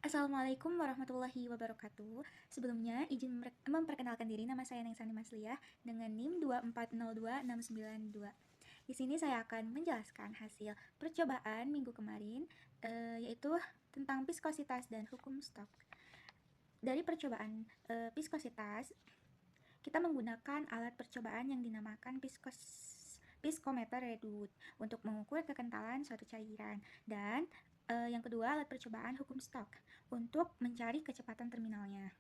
Assalamualaikum warahmatullahi wabarakatuh. Sebelumnya, izin memperkenalkan diri. Nama saya Nengsani Masliah dengan NIM 2402692. Di sini saya akan menjelaskan hasil percobaan minggu kemarin, yaitu tentang viskositas dan hukum stok. Dari percobaan viskositas, kita menggunakan alat percobaan yang dinamakan viskometer Redwood untuk mengukur kekentalan suatu cairan. Dan yang kedua, alat percobaan hukum stok untuk mencari kecepatan terminalnya.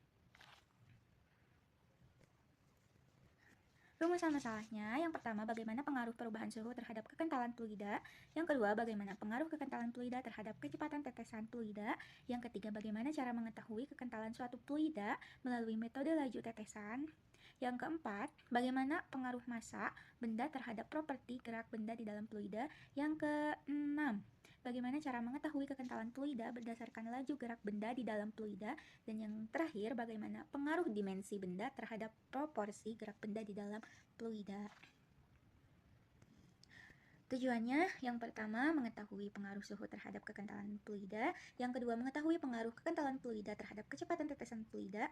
Rumusan masalahnya, yang pertama, bagaimana pengaruh perubahan suhu terhadap kekentalan fluida. Yang kedua, bagaimana pengaruh kekentalan fluida terhadap kecepatan tetesan fluida. Yang ketiga, bagaimana cara mengetahui kekentalan suatu fluida melalui metode laju tetesan. Yang keempat, bagaimana pengaruh massa benda terhadap properti gerak benda di dalam fluida. Yang keenam, bagaimana cara mengetahui kekentalan fluida berdasarkan laju gerak benda di dalam fluida. Dan yang terakhir, bagaimana pengaruh dimensi benda terhadap proporsi gerak benda di dalam fluida. Tujuannya, yang pertama, mengetahui pengaruh suhu terhadap kekentalan fluida. Yang kedua, mengetahui pengaruh kekentalan fluida terhadap kecepatan tetesan fluida.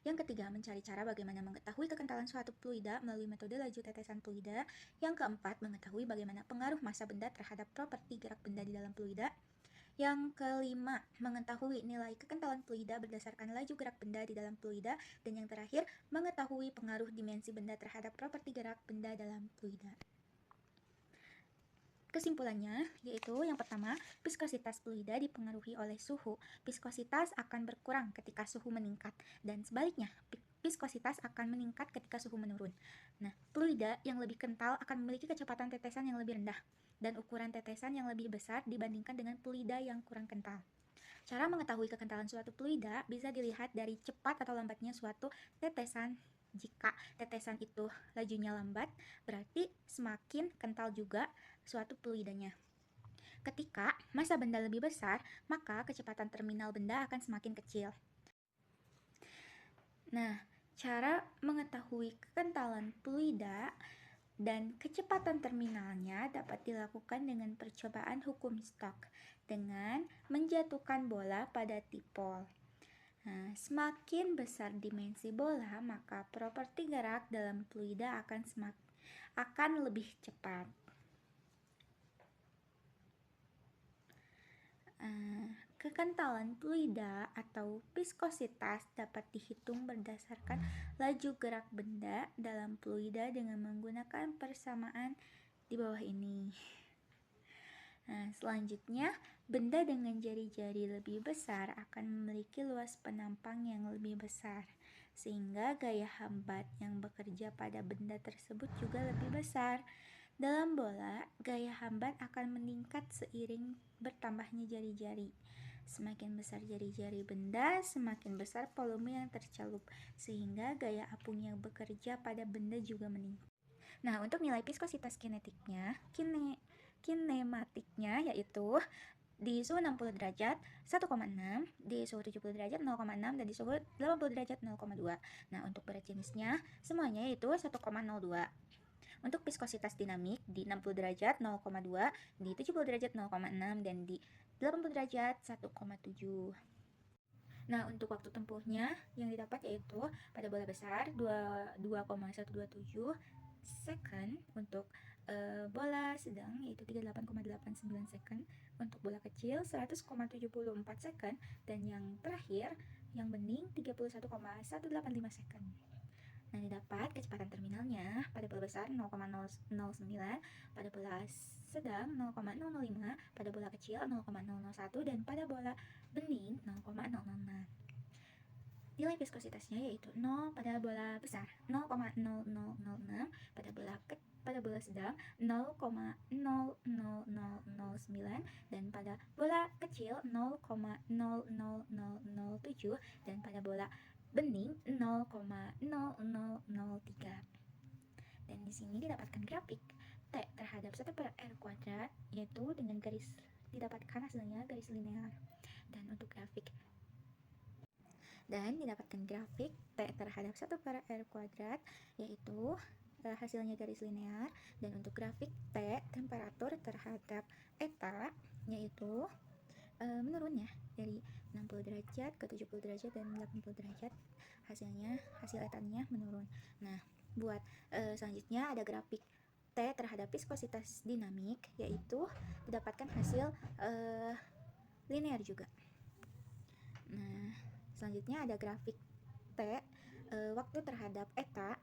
Yang ketiga, mencari cara bagaimana mengetahui kekentalan suatu fluida melalui metode laju tetesan fluida. Yang keempat, mengetahui bagaimana pengaruh massa benda terhadap properti gerak benda di dalam fluida. Yang kelima, mengetahui nilai kekentalan fluida berdasarkan laju gerak benda di dalam fluida. Dan yang terakhir, mengetahui pengaruh dimensi benda terhadap properti gerak benda dalam fluida. Kesimpulannya, yaitu yang pertama, viskositas fluida dipengaruhi oleh suhu. Viskositas akan berkurang ketika suhu meningkat, dan sebaliknya, viskositas akan meningkat ketika suhu menurun. Nah, fluida yang lebih kental akan memiliki kecepatan tetesan yang lebih rendah, dan ukuran tetesan yang lebih besar dibandingkan dengan fluida yang kurang kental. Cara mengetahui kekentalan suatu fluida bisa dilihat dari cepat atau lambatnya suatu tetesan. Jika tetesan itu lajunya lambat, berarti semakin kental juga suatu fluidanya. Ketika massa benda lebih besar, maka kecepatan terminal benda akan semakin kecil. Nah, cara mengetahui kekentalan fluida dan kecepatan terminalnya dapat dilakukan dengan percobaan hukum stok dengan menjatuhkan bola pada dipol. Nah, semakin besar dimensi bola, maka properti gerak dalam fluida akan lebih cepat. Kekentalan fluida atau viskositas dapat dihitung berdasarkan laju gerak benda dalam fluida dengan menggunakan persamaan di bawah ini. Nah, selanjutnya, benda dengan jari-jari lebih besar akan memiliki luas penampang yang lebih besar, sehingga gaya hambat yang bekerja pada benda tersebut juga lebih besar. Dalam bola, gaya hambat akan meningkat seiring bertambahnya jari-jari. Semakin besar jari-jari benda, semakin besar volume yang tercelup, sehingga gaya apung yang bekerja pada benda juga meningkat. Nah, untuk nilai viskositas kinematiknya yaitu di suhu 60 derajat 1,6, di suhu 70 derajat 0,6, dan di suhu 80 derajat 0,2. Nah, untuk berat jenisnya semuanya yaitu 1,02. Untuk viskositas dinamik di 60 derajat 0,2, di 70 derajat 0,6, dan di 80 derajat 1,7. Nah, untuk waktu tempuhnya yang didapat yaitu pada bola besar 2,127 second, untuk bola sedang yaitu 38,89 second, untuk bola kecil 100,74 second, dan yang terakhir yang bening 31,185 second. Nah, didapat kecepatan terminalnya pada bola besar 0,009, pada bola sedang 0,005, pada bola kecil 0,001, dan pada bola bening 0,006. Nilai viskositasnya yaitu 0 pada bola besar 0,0006, pada bola sedang 0,00009, dan pada bola kecil 0,00007, dan pada bola bening 0,0003. Dan di sini didapatkan grafik T terhadap 1/R kuadrat, yaitu dengan garis didapatkan hasilnya garis linear. Dan untuk grafik didapatkan grafik T terhadap 1/R kuadrat, yaitu hasilnya garis linear. Dan untuk grafik T temperatur terhadap eta, yaitu menurun ya, dari 60 derajat ke 70 derajat dan 80 derajat, hasil etannya menurun. Nah, buat selanjutnya ada grafik T terhadap viskositas dinamik, yaitu didapatkan hasil linear juga. Nah, selanjutnya ada grafik T waktu terhadap eta,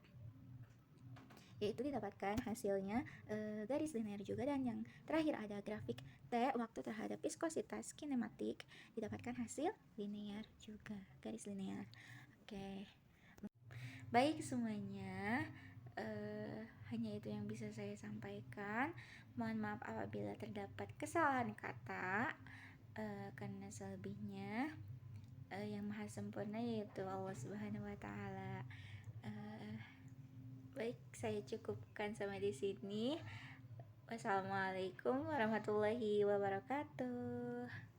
yaitu didapatkan hasilnya garis linear juga. Dan yang terakhir ada grafik T waktu terhadap viskositas kinematik, didapatkan hasil linear juga, garis linear. Oke, baik semuanya, hanya itu yang bisa saya sampaikan. Mohon maaf apabila terdapat kesalahan kata, karena selebihnya yang maha sempurna yaitu Allah Subhanahu wa Ta'ala. Baik, saya cukupkan sampai di sini. Wassalamualaikum warahmatullahi wabarakatuh.